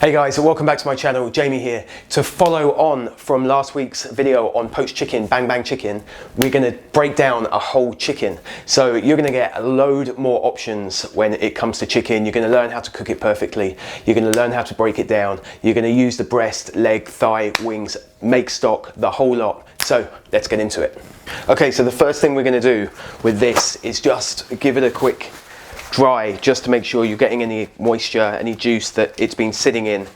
Hey guys, welcome back to my channel. Jamie here. To follow on from last week's video on poached chicken, bang bang chicken, we're going to break down a whole chicken. So you're going to get a load more options when it comes to chicken. You're going to learn how to cook it perfectly. You're going to learn how to break it down. You're going to use the breast, leg, thigh, wings, make stock, the whole lot. So let's get into it. Okay, so the first thing we're going to do with this is just give it a quick dry, just to make sure you're getting any moisture, any juice that it's been sitting in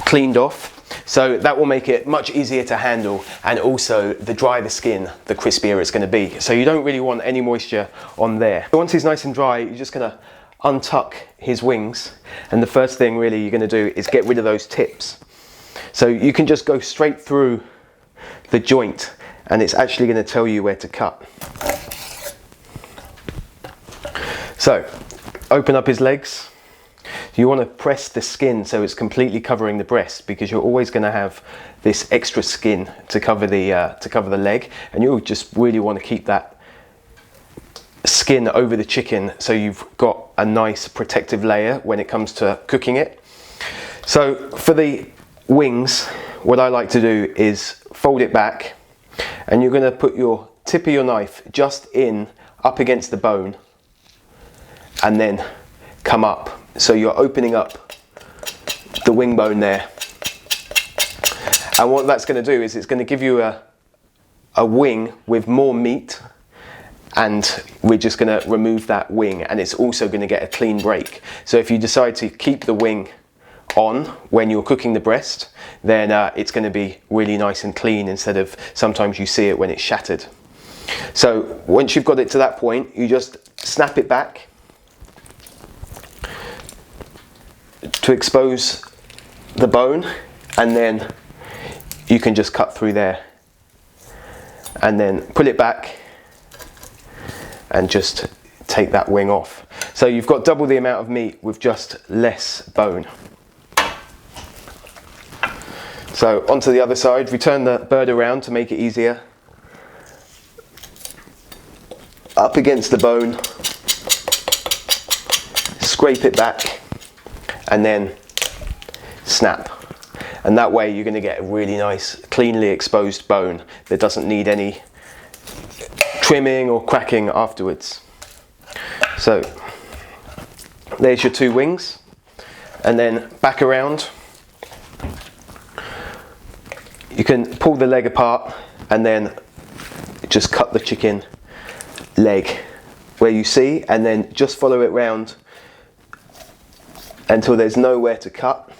cleaned off. So that will make it much easier to handle, and also the drier the skin, the crispier it's going to be. So you don't really want any moisture on there. Once he's nice and dry, you're just going to untuck his wings, and the first thing really you're going to do is get rid of those tips. So you can just go straight through the joint, and it's actually going to tell you where to cut. So, open up his legs. You want to press the skin so it's completely covering the breast, because you're always going to have this extra skin to cover the leg, and you just really want to keep that skin over the chicken so you've got a nice protective layer when it comes to cooking it. So for the wings, what I like to do is fold it back, and you're going to put your tip of your knife just in up against the bone, and then come up. So you're opening up the wing bone there. And what that's going to do is it's going to give you a wing with more meat, and we're just going to remove that wing, and it's also going to get a clean break. So if you decide to keep the wing on when you're cooking the breast, then it's going to be really nice and clean, instead of sometimes you see it when it's shattered. So once you've got it to that point, you just snap it back to expose the bone, and then you can just cut through there, and then pull it back and just take that wing off. So you've got double the amount of meat with just less bone. So onto the other side, we turn the bird around to make it easier. Up against the bone, scrape it back, and then snap. And that way you're going to get a really nice, cleanly exposed bone that doesn't need any trimming or cracking afterwards. So there's your two wings, and then back around. You can pull the leg apart and then just cut the chicken leg where you see, and then just follow it round until there's nowhere to cut.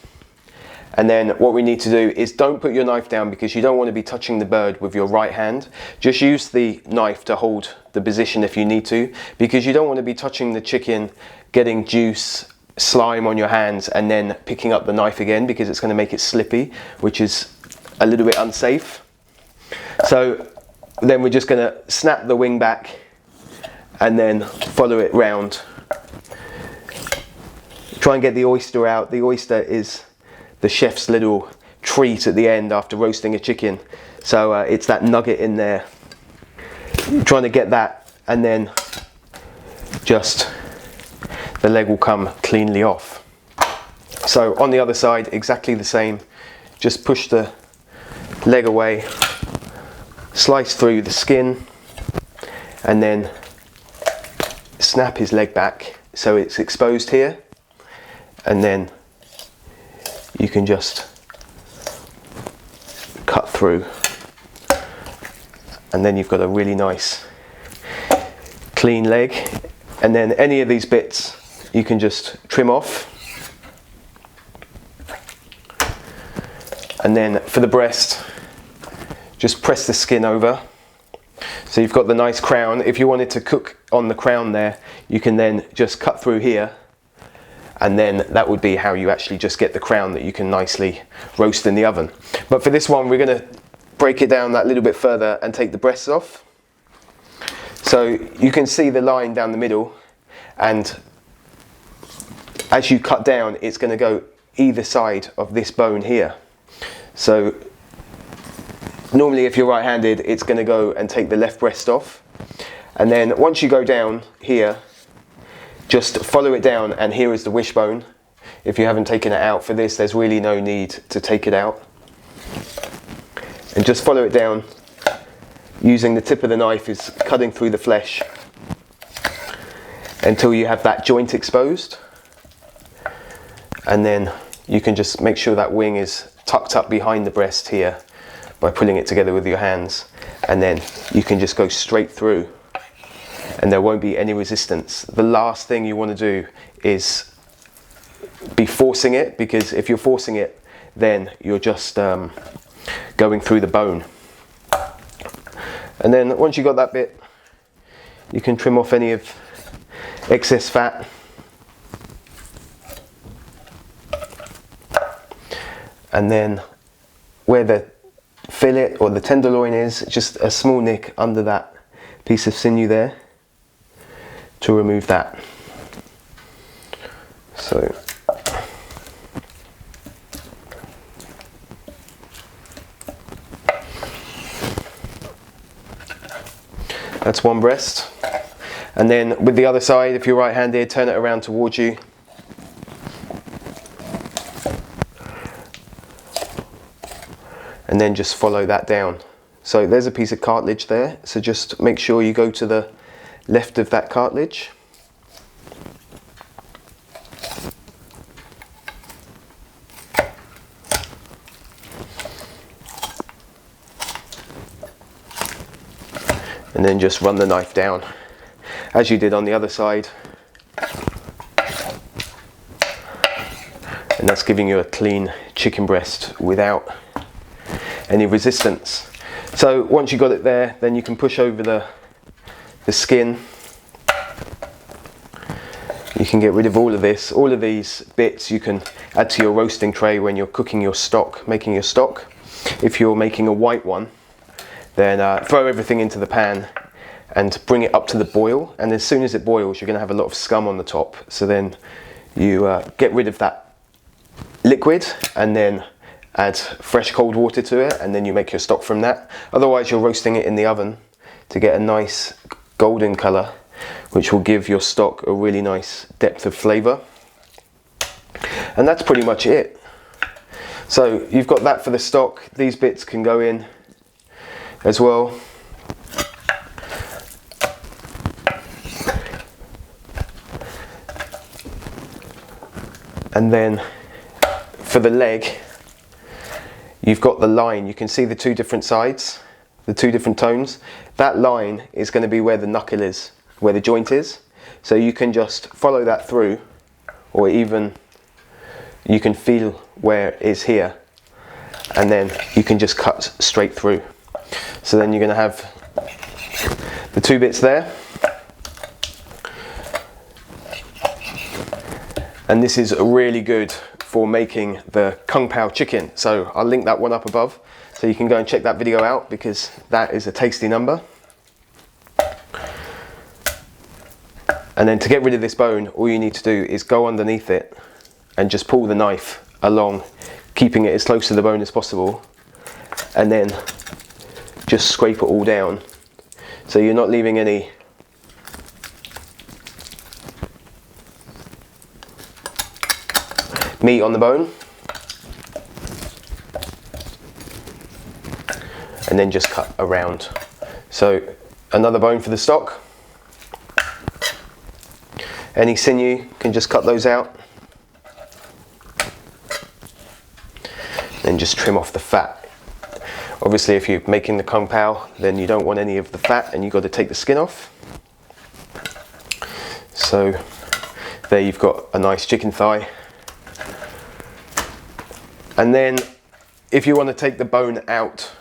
And then what we need to do is, don't put your knife down, because you don't want to be touching the bird with your right hand. Just use the knife to hold the position if you need to, because you don't want to be touching the chicken, getting juice, slime on your hands, and then picking up the knife again, because it's going to make it slippy, which is a little bit unsafe. So then we're just going to snap the wing back and then follow it round. Try and get the oyster out. The oyster is the chef's little treat at the end after roasting a chicken. So it's that nugget in there. Trying to get that, and then just the leg will come cleanly off. So on the other side, exactly the same. Just push the leg away, slice through the skin, and then snap his leg back so it's exposed here. And then you can just cut through, and then you've got a really nice clean leg. And then any of these bits you can just trim off. And then for the breast, just press the skin over, so you've got the nice crown. If you wanted to cook on the crown there, you can then just cut through here, and then that would be how you actually just get the crown that you can nicely roast in the oven. But for this one, we're going to break it down that little bit further and take the breasts off. So you can see the line down the middle, and as you cut down, it's going to go either side of this bone here. So normally if you're right-handed, it's going to go and take the left breast off, and then once you go down here, just follow it down, and here is the wishbone. if you haven't taken it out. For this, there's really no need to take it out. And just follow it down, using the tip of the knife is cutting through the flesh until you have that joint exposed. And then you can just make sure that wing is tucked up behind the breast here by pulling it together with your hands. And then you can just go straight through and there won't be any resistance. The last thing you want to do is be forcing it, because if you're forcing it, then you're just going through the bone. And then once you got that bit, you can trim off any of excess fat. And then where the fillet or the tenderloin is, just a small nick under that piece of sinew there to remove that. So that's one breast. And then with the other side, if you're right-handed, turn it around towards you. And then just follow that down. So there's a piece of cartilage there, so just make sure you go to the left of that cartilage. And then just run the knife down as you did on the other side. And that's giving you a clean chicken breast without any resistance. So once you got it there, then you can push over the skin. You can get rid of all of this. All of these bits you can add to your roasting tray when you're cooking your stock, making your stock. If you're making a white one, then throw everything into the pan and bring it up to the boil. And as soon as it boils, you're going to have a lot of scum on the top. So then you get rid of that liquid and then add fresh cold water to it, and then you make your stock from that. Otherwise you're roasting it in the oven to get a nice golden colour, which will give your stock a really nice depth of flavour. And that's pretty much it. So you've got that for the stock. These bits can go in as well. And then for the leg, you've got the line. You can see the two different sides, the two different tones. That line is going to be where the knuckle is, where the joint is. So you can just follow that through, or even you can feel where it is here, and then you can just cut straight through. So then you're going to have the two bits there. And this is really good for making the Kung Pao chicken. So I'll link that one up above, so you can go and check that video out, because that is a tasty number. And then to get rid of this bone, all you need to do is go underneath it and just pull the knife along, keeping it as close to the bone as possible, and then just scrape it all down, so you're not leaving any meat on the bone. And then just cut around. So another bone for the stock. Any sinew, you can just cut those out. Then just trim off the fat. Obviously if you're making the Kung Pao, then you don't want any of the fat, and you've got to take the skin off. So there you've got a nice chicken thigh. And then if you want to take the bone out,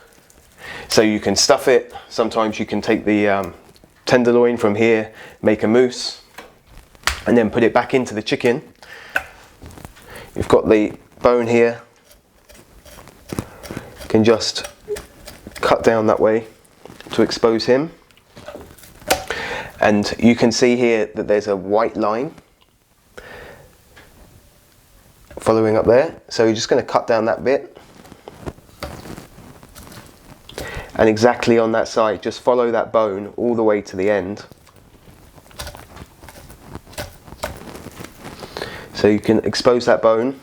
so you can stuff it, sometimes you can take the tenderloin from here, make a mousse, and then put it back into the chicken. You've got the bone here, you can just cut down that way to expose him. And you can see here that there's a white line following up there, so you're just going to cut down that bit, and exactly on that side just follow that bone all the way to the end. So So you can expose that bone.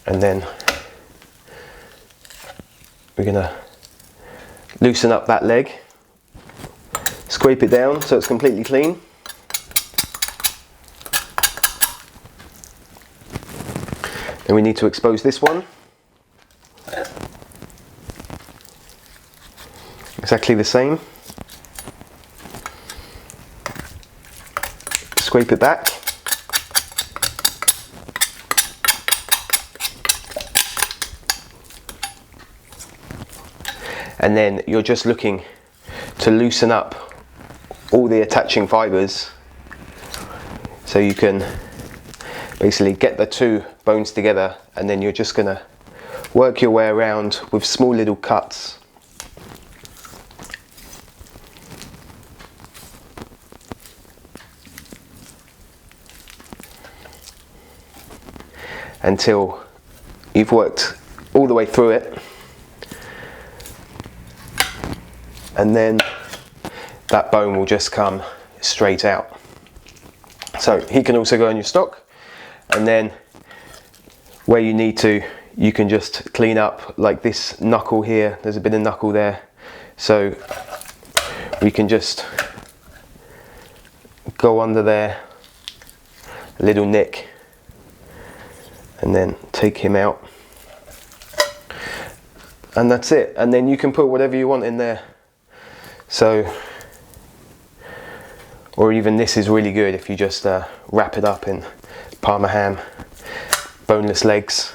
And then we're going to loosen up that leg, scrape it down so it's completely clean. Then we need to expose this one. Exactly the same. Scrape it back. And then you're just looking to loosen up all the attaching fibres so you can basically get the two bones together, and then you're just going to work your way around with small little cuts until you've worked all the way through it. And then that bone will just come straight out. So he can also go on your stock, and then where you need to, you can just clean up, like this knuckle here, there's a bit of knuckle there, so we can just go under there, a little nick, and then take him out, and that's it. And then you can put whatever you want in there. So, or even this is really good if you just wrap it up in Parma ham, boneless legs,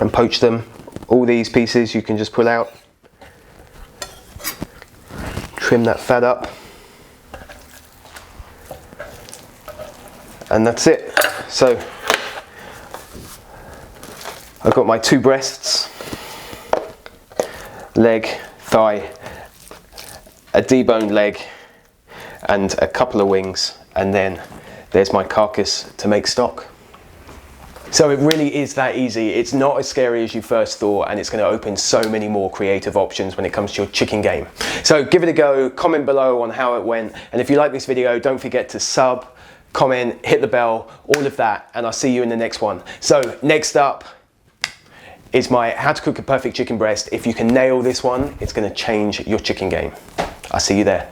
and poach them. All these pieces you can just pull out, trim that fat up, and that's it. So I've got my two breasts, leg, thigh, a deboned leg, and a couple of wings, and then there's my carcass to make stock. So it really is that easy. It's not as scary as you first thought, and it's going to open so many more creative options when it comes to your chicken game. So give it a go, comment below on how it went, and if you like this video, don't forget to sub, comment, hit the bell, all of that, and I'll see you in the next one. So next up is my how to cook a perfect chicken breast. If you can nail this one, it's going to change your chicken game. I'll see you there.